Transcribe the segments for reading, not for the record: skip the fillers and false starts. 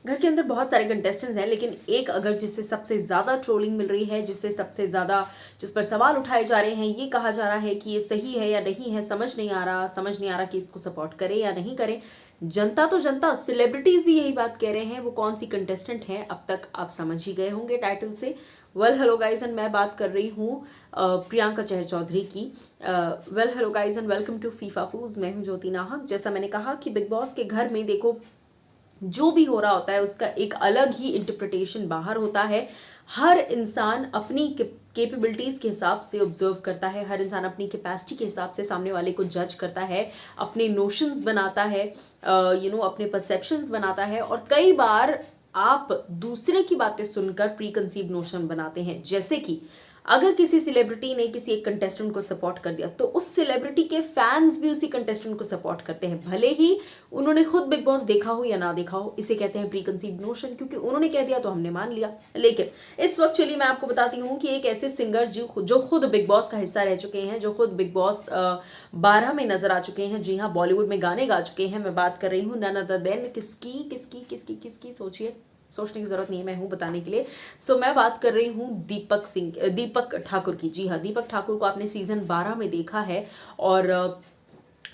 घर के अंदर बहुत सारे कंटेस्टेंट्स हैं, लेकिन एक अगर जिससे सबसे ज़्यादा ट्रोलिंग मिल रही है, जिससे सबसे ज़्यादा जिस पर सवाल उठाए जा रहे हैं, ये कहा जा रहा है कि ये सही है या नहीं है, समझ नहीं आ रहा कि इसको सपोर्ट करें या नहीं करें। जनता तो जनता, सेलिब्रिटीज़ भी यही बात कह रहे हैं। वो कौन सी कंटेस्टेंट हैं अब तक आप समझ ही गए होंगे टाइटल से। वेल हेलो गाइज एंड मैं बात कर रही हूँ प्रियंका चहर चौधरी की। Well hello guys and welcome to FIFA Fooz. मैं हूँ ज्योति नाहक। जैसा मैंने कहा कि बिग बॉस के घर में देखो, जो भी हो रहा होता है उसका एक अलग ही इंटरप्रिटेशन बाहर होता है। हर इंसान अपनी कैपेबिलिटीज के हिसाब से ऑब्जर्व करता है, हर इंसान अपनी कैपेसिटी के हिसाब से सामने वाले को जज करता है, अपने नोशंस बनाता है, अपने परसेप्शंस बनाता है। और कई बार आप दूसरे की बातें सुनकर प्री कंसीव नोशन बनाते हैं। जैसे कि अगर किसी सेलिब्रिटी ने किसी एक कंटेस्टेंट को सपोर्ट कर दिया तो उस सेलिब्रिटी के फैंस भी उसी कंटेस्टेंट को सपोर्ट करते हैं, भले ही उन्होंने खुद बिग बॉस देखा हो या ना देखा हो। इसे कहते हैं प्री कंसीव नोशन, क्योंकि उन्होंने कह दिया तो हमने मान लिया। लेकिन इस वक्त चलिए मैं आपको बताती हूँ कि एक ऐसे सिंगर जो खुद बिग बॉस का हिस्सा रह चुके हैं, जो खुद बिग बॉस 12 में नजर आ चुके हैं, जी हाँ, बॉलीवुड में गाने गा चुके हैं। मैं बात कर रही हूँ नन अदर देन किसकी सोचिए, सोचने की जरूरत नहीं है, मैं हूं बताने के लिए। सो मैं बात कर रही हूं दीपक ठाकुर की। जी हाँ, दीपक ठाकुर को आपने सीजन 12 में देखा है और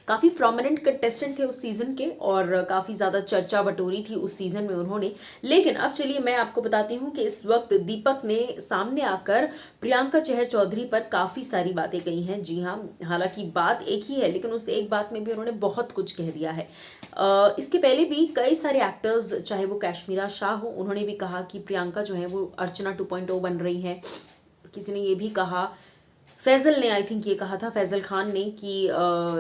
काफ़ी प्रोमिनेंट कंटेस्टेंट थे उस सीज़न के और काफ़ी ज़्यादा चर्चा बटोरी थी उस सीज़न में उन्होंने। लेकिन अब चलिए मैं आपको बताती हूँ कि इस वक्त दीपक ने सामने आकर प्रियंका चहर चौधरी पर काफ़ी सारी बातें कही हैं। जी हाँ, हालांकि बात एक ही है, लेकिन उस एक बात में भी उन्होंने बहुत कुछ कह दिया है। इसके पहले भी कई सारे एक्टर्स, चाहे वो कैशमीरा शाह हो, उन्होंने भी कहा कि प्रियंका जो है वो अर्चना 2.0 बन रही है। किसी ने ये भी कहा, फैजल ने आई थिंक ये कहा था, फैजल खान ने, कि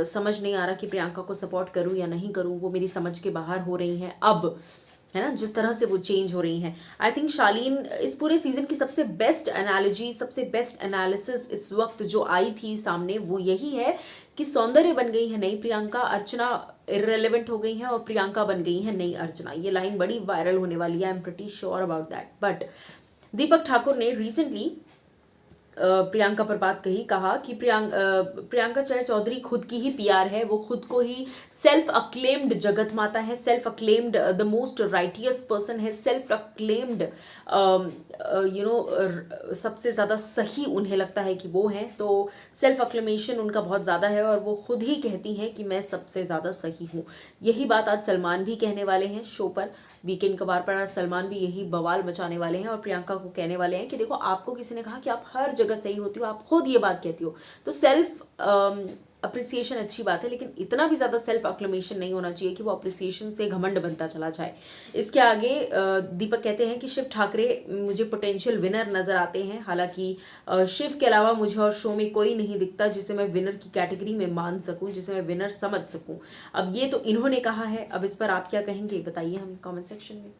समझ नहीं आ रहा कि प्रियंका को सपोर्ट करूं या नहीं करूं, वो मेरी समझ के बाहर हो रही हैं अब, है ना, जिस तरह से वो चेंज हो रही हैं। आई थिंक शालीन इस पूरे सीजन की सबसे बेस्ट एनालॉजी, सबसे बेस्ट एनालिसिस इस वक्त जो आई थी सामने, वो यही है कि सौंदर्य बन गई है नई प्रियंका, अर्चना इररिलेवेंट हो गई है और प्रियंका बन गई है नई अर्चना। ये लाइन बड़ी वायरल होने वाली है, I am pretty sure about that. But Deepak Thakur ने रिसेंटली प्रियंका पर बात कही, कहा कि प्रियंका चहर चौधरी खुद की ही पीआर है, वो खुद को ही सेल्फ अक्लेम्ड जगत माता है, self acclaimed the most righteous person है, सेल्फ अक्लेम्ड सबसे ज़्यादा सही उन्हें लगता है कि वो हैं। तो सेल्फ अक्लेमेशन उनका बहुत ज़्यादा है और वो खुद ही कहती हैं कि मैं सबसे ज़्यादा सही हूँ। यही बात आज सलमान भी कहने वाले हैं शो पर, वीकेंड कबार पर आज सलमान भी यही बवाल मचाने वाले हैं और प्रियंका को कहने वाले हैं कि देखो, आपको किसी ने कहा कि आप हर जगह सही होती हो, आप खुद ये बात कहती हो। तो सेल्फ अप्रिसिएशन अच्छी बात है, लेकिन इतना भी ज़्यादा सेल्फ अक्लेमेशन नहीं होना चाहिए कि वो अप्रिसिएशन से घमंड बनता चला जाए। इसके आगे दीपक कहते हैं कि शिव ठाकरे मुझे पोटेंशियल विनर नज़र आते हैं। हालांकि शिव के अलावा मुझे और शो में कोई नहीं दिखता जिसे मैं विनर की कैटेगरी में मान सकूं, जिसे मैं विनर समझ सकूं। अब ये तो इन्होंने कहा है, अब इस पर आप क्या कहेंगे बताइए हमें कमेंट सेक्शन में।